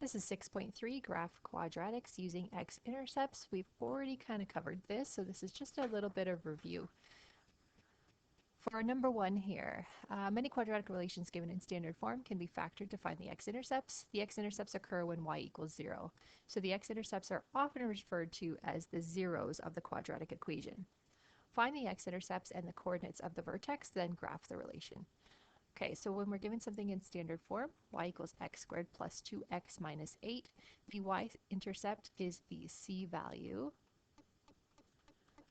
This is 6.3, graph quadratics using X-intercepts. We've already kind of covered this, so this is just a little bit of review. For number 1 here, many quadratic relations given in standard form can be factored to find the x-intercepts. The x-intercepts occur when y equals 0. So the x-intercepts are often referred to as the zeros of the quadratic equation. Find the x-intercepts and the coordinates of the vertex, then graph the relation. Okay, so when we're given something in standard form, y equals x squared plus 2x minus 8, the y-intercept is the c value.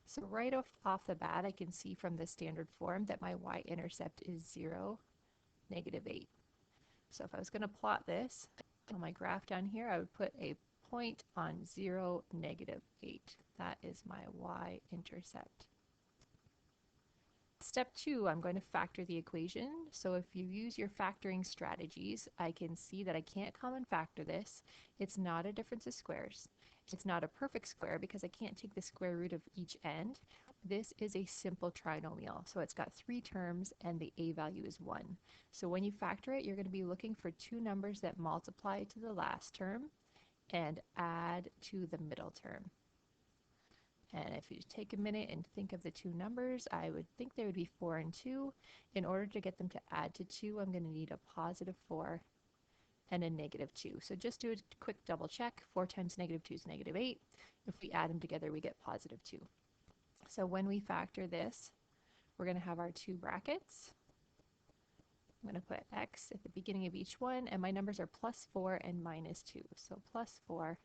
So right off the bat, I can see from the standard form that my y-intercept is 0, negative 8. So if I was going to plot this on my graph down here, I would put a point on 0, negative 8. That is my y-intercept. Step 2, I'm going to factor the equation. So if you use your factoring strategies, I can see that I can't common factor this. It's not a difference of squares. It's not a perfect square because I can't take the square root of each end. This is a simple trinomial. So it's got 3 terms and the a value is 1. So when you factor it, you're going to be looking for 2 numbers that multiply to the last term and add to the middle term. And if you take a minute and think of the 2 numbers, I would think they would be 4 and 2. In order to get them to add to 2, I'm going to need a positive 4 and a negative 2. So just do a quick double check. 4 times negative 2 is negative 8. If we add them together, we get positive 2. So when we factor this, we're going to have our 2 brackets. I'm going to put x at the beginning of each one, and my numbers are plus 4 and minus 2. So plus 4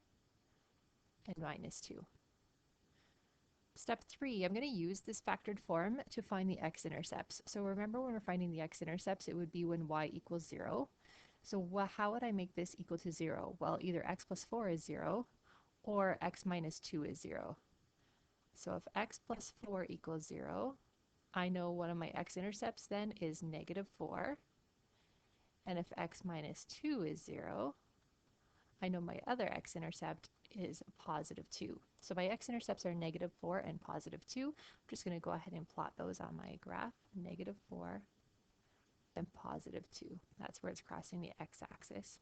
and minus 2. Step 3, I'm going to use this factored form to find the x-intercepts. So remember when we're finding the x-intercepts, it would be when y equals 0. So how would I make this equal to 0? Well, either x plus 4 is 0 or x minus 2 is 0. So if x plus 4 equals 0, I know one of my x-intercepts then is negative 4. And if x minus 2 is 0, I know my other x-intercept is positive 2. So my x-intercepts are negative 4 and positive 2. I'm just going to go ahead and plot those on my graph. Negative 4 and positive 2. That's where it's crossing the x-axis.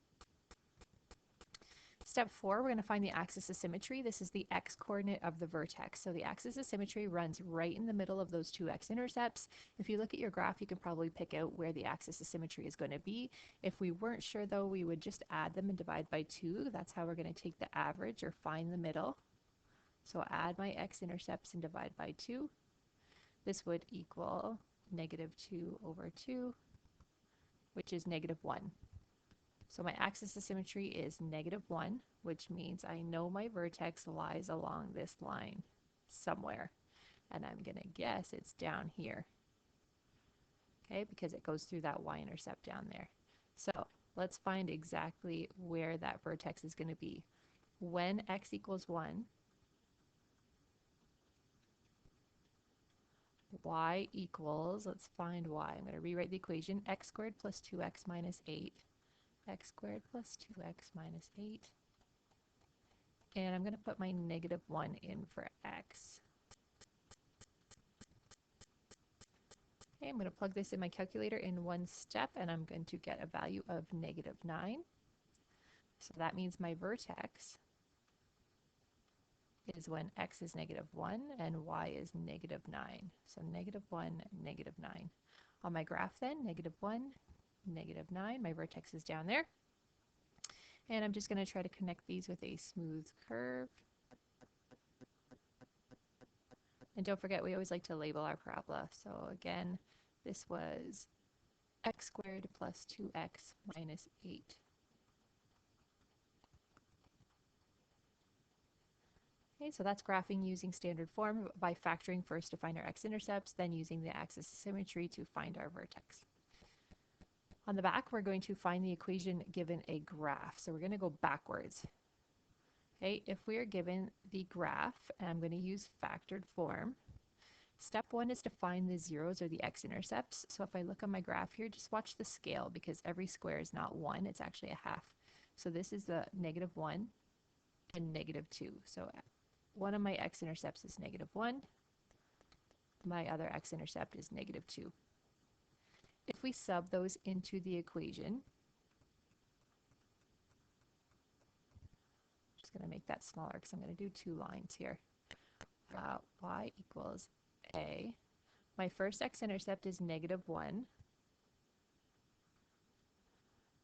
Step 4, we're going to find the axis of symmetry. This is the x-coordinate of the vertex. So the axis of symmetry runs right in the middle of those 2 x-intercepts. If you look at your graph, you can probably pick out where the axis of symmetry is going to be. If we weren't sure though, we would just add them and divide by 2. That's how we're going to take the average or find the middle. So add my x-intercepts and divide by 2. This would equal negative 2 over 2, which is negative 1. So my axis of symmetry is negative 1, which means I know my vertex lies along this line somewhere. And I'm going to guess it's down here. Okay, because it goes through that y-intercept down there. So let's find exactly where that vertex is going to be. When x equals 1, y equals, let's find y. I'm going to rewrite the equation, x squared plus 2x minus 8. X squared plus 2x minus 8. And I'm going to put my negative 1 in for x. Okay, I'm going to plug this in my calculator in one step, and I'm going to get a value of negative 9. So that means my vertex is when x is negative 1 and y is negative 9. So negative 1, negative 9. On my graph then, negative 1, negative 9. My vertex is down there. And I'm just going to try to connect these with a smooth curve. And don't forget, we always like to label our parabola. So again, this was x squared plus 2x minus 8. Okay, so that's graphing using standard form by factoring first to find our x-intercepts, then using the axis of symmetry to find our vertex. On the back, we're going to find the equation given a graph. So we're going to go backwards. Okay, if we are given the graph, and I'm going to use factored form, step 1 is to find the zeros or the x-intercepts. So if I look on my graph here, just watch the scale because every square is not 1, it's actually a half. So this is the negative 1 and negative 2. So one of my x-intercepts is negative 1. My other x-intercept is negative 2. If we sub those into the equation, going to make that smaller because I'm going to do 2 lines here. Y equals A. My first x-intercept is -1.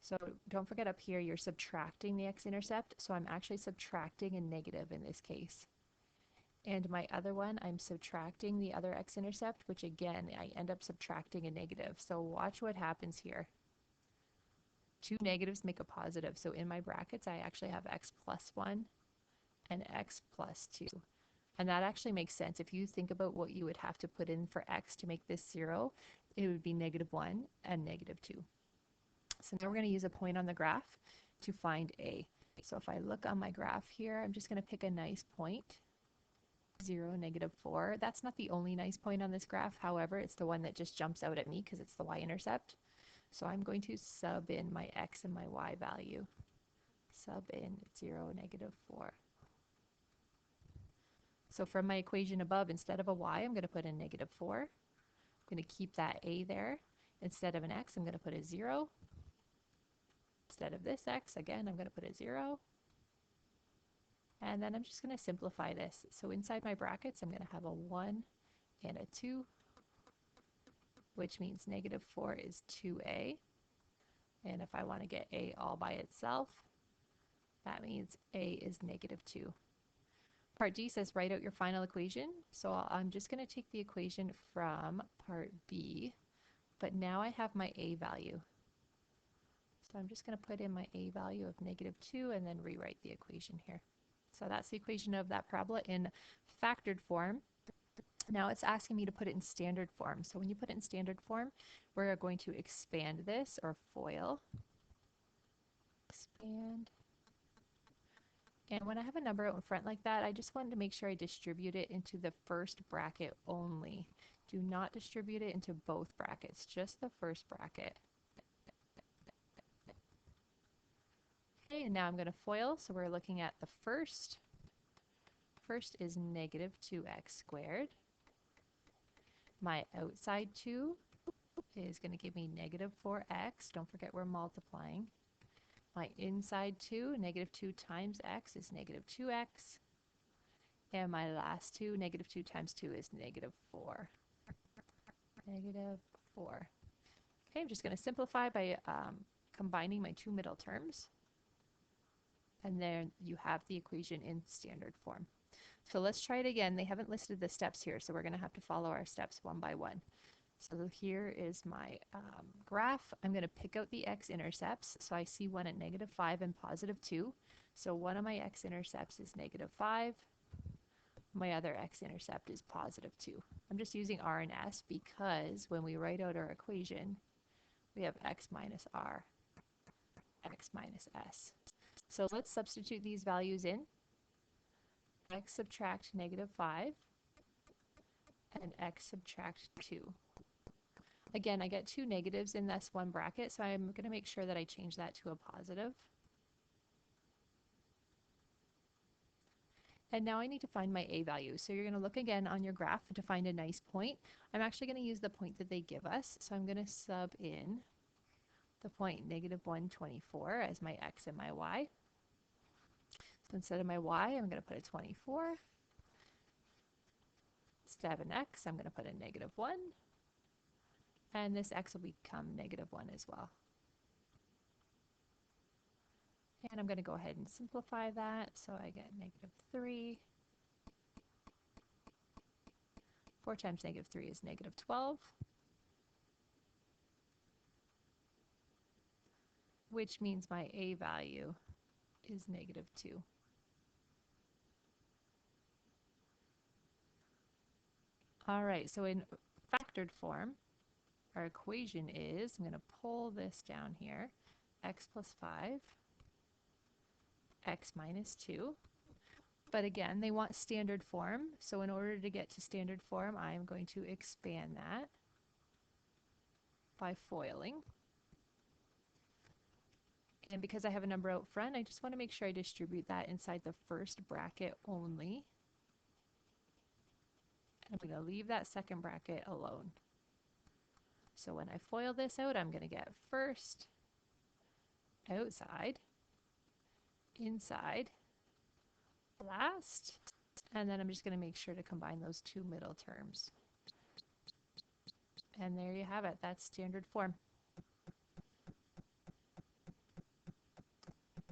So don't forget up here, you're subtracting the x-intercept. So I'm actually subtracting a negative in this case. And my other one, I'm subtracting the other x-intercept, which again, I end up subtracting a negative. So watch what happens here. 2 negatives make a positive. So in my brackets, I actually have x plus 1 and x plus 2. And that actually makes sense. If you think about what you would have to put in for x to make this 0, it would be -1 and -2. So now we're going to use a point on the graph to find A. So if I look on my graph here, I'm just going to pick a nice point. 0, -4. That's not the only nice point on this graph. However, it's the one that just jumps out at me because it's the y-intercept. So I'm going to sub in my x and my y value. Sub in 0, -4. So from my equation above, instead of a y, I'm going to put in -4. I'm going to keep that a there. Instead of an x, I'm going to put a 0. Instead of this x, again, I'm going to put a 0. And then I'm just going to simplify this. So inside my brackets, I'm going to have a 1 and a 2, which means -4 is 2a. And if I want to get a all by itself, that means a is -2. Part D says write out your final equation. So I'm just going to take the equation from part B, but now I have my a value. So I'm just going to put in my a value of -2 and then rewrite the equation here. So that's the equation of that parabola in factored form. Now it's asking me to put it in standard form. So when you put it in standard form, we're going to expand this or FOIL. Expand. And when I have a number out in front like that, I just wanted to make sure I distribute it into the first bracket only. Do not distribute it into both brackets, just the first bracket. Okay, and now I'm going to FOIL. So we're looking at the first. First is -2x squared. My outside 2 is going to give me -4x. Don't forget we're multiplying. My inside 2, -2 times x is -2x. And my last 2, -2 times 2 is -4. -4. Okay, I'm just going to simplify by combining my 2 middle terms. And then you have the equation in standard form. So let's try it again. They haven't listed the steps here, so we're going to have to follow our steps one by one. So here is my graph. I'm going to pick out the x-intercepts. So I see one at -5 and +2. So one of my x-intercepts is -5. My other x-intercept is +2. I'm just using r and s because when we write out our equation, we have x minus r, x minus s. So let's substitute these values in. X subtract -5 and x subtract 2. Again, I get 2 negatives in this one bracket, so I'm going to make sure that I change that to a positive. And now I need to find my a value. So you're going to look again on your graph to find a nice point. I'm actually going to use the point that they give us. So I'm going to sub in the point -124 as my x and my y. So instead of my y, I'm going to put a 24. Instead of an x, I'm going to put a -1. And this x will become -1 as well. And I'm going to go ahead and simplify that. So I get -3. 4 times -3 is -12. Which means my a value is -2. All right, so in factored form, our equation is, I'm going to pull this down here, x plus 5, x minus 2. But again, they want standard form. So in order to get to standard form, I'm going to expand that by foiling. And because I have a number out front, I just want to make sure I distribute that inside the first bracket only. And I'm going to leave that second bracket alone. So when I FOIL this out, I'm going to get first, outside, inside, last. And then I'm just going to make sure to combine those two middle terms. And there you have it. That's standard form.